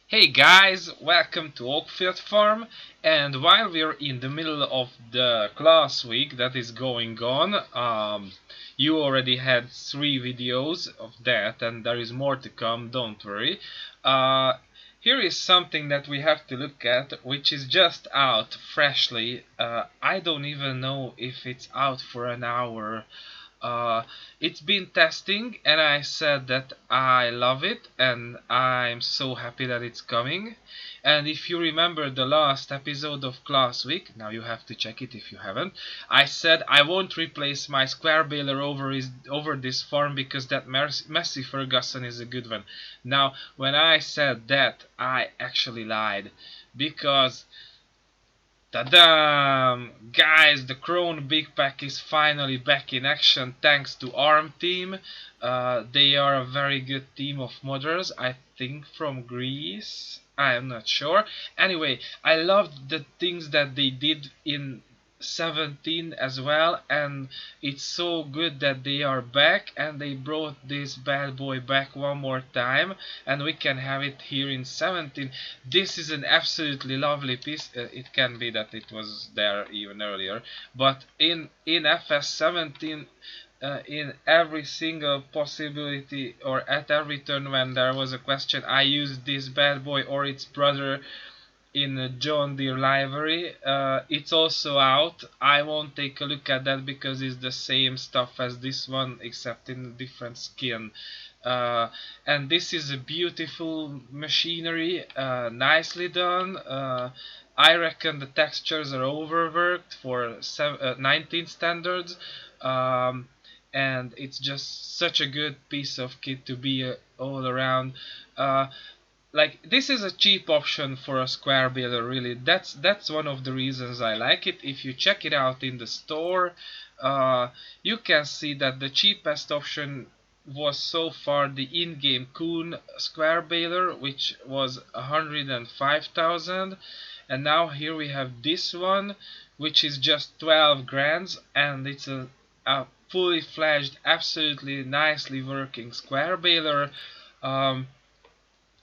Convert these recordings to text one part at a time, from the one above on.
Hey guys, welcome to Oakfield Farm. And while we're in the middle of the class week that is going on, you already had 3 videos of that, and there is more to come. Don't worry. Uh, Here is something that we have to look at, which is just out freshly. I don't even know if it's out for an hour. Uh, it's been testing, and I said that I love it, and I'm so happy that it's coming. And if you remember the last episode of Class Week, now you have to check it if you haven't, I said I won't replace my square baler over this farm because that Messi Ferguson is a good one. Now, when I said that, I actually lied because ta-da! Guys, the Krone Big Pack is finally back in action thanks to ARM team. They are a very good team of modders, I think from Greece. I am not sure. Anyway, I loved the things that they did in 17 as well, and it's so good that they are back and they brought this bad boy back one more time, and we can have it here in 17. This is an absolutely lovely piece. It can be that it was there even earlier, but in FS 17, in every single possibility or at every turn when there was a question, I used this bad boy or its brother in a John Deere library. It's also out. I won't take a look at that because it's the same stuff as this one except in a different skin. And this is a beautiful machinery, nicely done. I reckon the textures are overworked for 19 standards. And it's just such a good piece of kit to be all around. Uh, like, this is a cheap option for a square baler, really. That's one of the reasons I like it. If you check it out in the store, you can see that the cheapest option was so far the in-game Krone square baler, which was 105,000, and now here we have this one, which is just 12 grand, and it's a fully fledged, absolutely nicely working square baler. Um,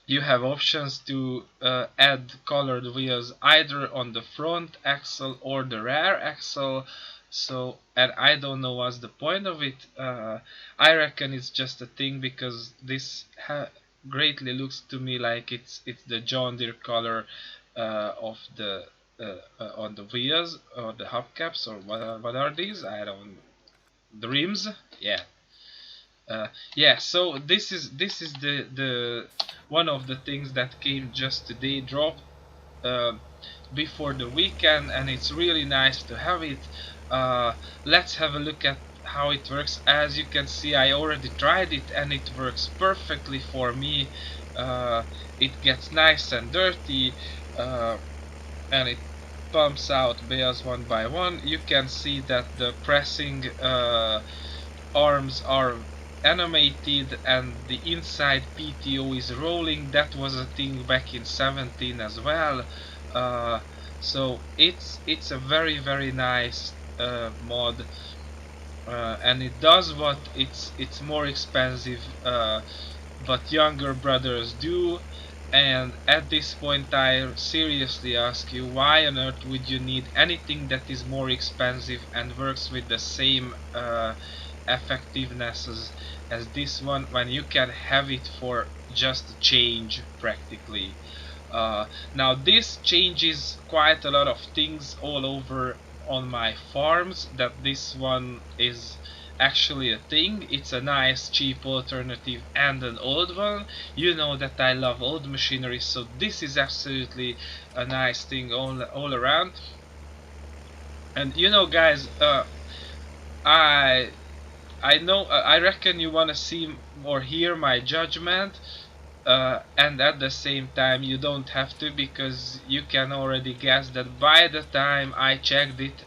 you have options to add colored wheels either on the front axle or the rear axle. So, and I don't know what's the point of it. I reckon it's just a thing because this greatly looks to me like it's the John Deere color of the on the wheels or the hubcaps, or what are these? I don't. The rims, yeah. Yeah, so this is the one of the things that came just today, dropped uh, before the weekend, and it's really nice to have it. Let's have a look at how it works. As you can see, I already tried it and it works perfectly for me. It gets nice and dirty, uh, and it pumps out bales one by one. You can see that the pressing arms are animated and the inside PTO is rolling. That was a thing back in 17 as well. So it's a very nice mod, and it does what it's more expensive but younger brothers do. And at this point I seriously ask you, why on earth would you need anything that is more expensive and works with the same effectiveness as this one, when you can have it for just a change practically. Now this changes quite a lot of things all over on my farms, that this one is actually a thing. It's a nice cheap alternative and an old one. You know that I love old machinery, so this is absolutely a nice thing all around. And you know guys, I I know, I reckon you wanna see or hear my judgment, and at the same time you don't have to, because you can already guess that by the time I checked it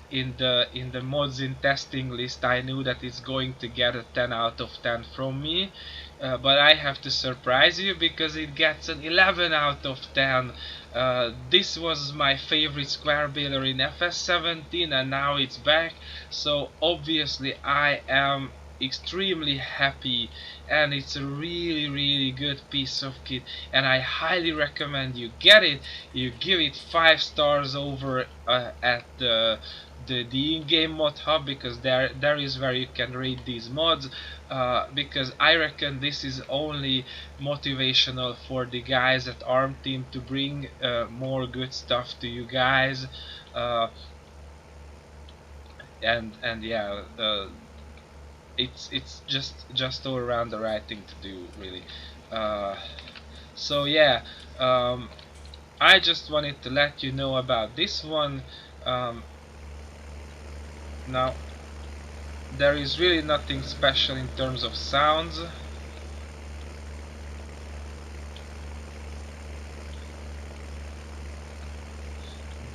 in the mods in testing list, I knew that it's going to get a 10 out of 10 from me. But I have to surprise you because it gets an 11 out of 10. This was my favorite square baler in FS17 and now it's back, so obviously I am extremely happy, and it's a really good piece of kit, and I highly recommend you get it. You give it 5 stars over at the in-game mod hub, because there is where you can rate these mods, because I reckon this is only motivational for the guys at ARM team to bring more good stuff to you guys. uh, and yeah, it's just all around the right thing to do, really. uh, so yeah, um, I just wanted to let you know about this one. um, Now, there is really nothing special in terms of sounds,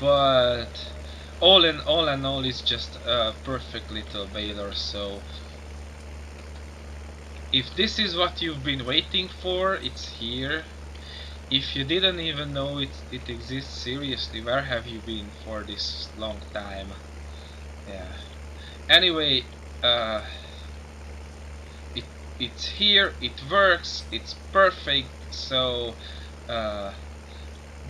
but all in all it's just a perfect little baler. So if this is what you've been waiting for, it's here. If you didn't even know it exists, seriously, where have you been for this long time? Yeah. Anyway, uh, it it's here, it works, it's perfect. So uh,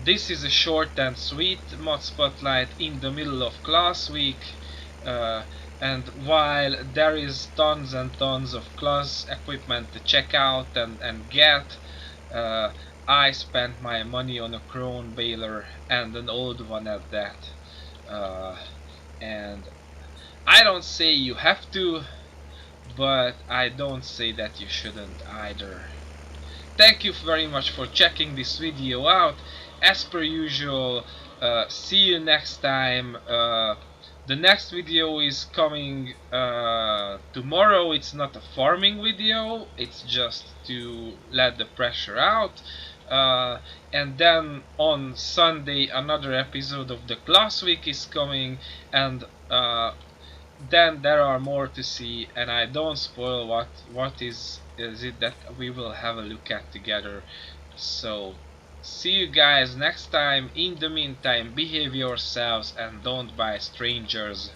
this is a short and sweet mod spotlight in the middle of class week. Uh, and while there is tons and tons of class equipment to check out and get, uh, I spent my money on a Krone baler, and an old one at that. Uh, and I don't say you have to, but I don't say that you shouldn't either. Thank you very much for checking this video out. As per usual, see you next time. The next video is coming tomorrow. It's not a farming video, it's just to let the pressure out. And then on Sunday another episode of the class week is coming, and then there are more to see, and I don't spoil what is it that we will have a look at together. So see you guys next time. In the meantime, behave yourselves and don't buy strangers.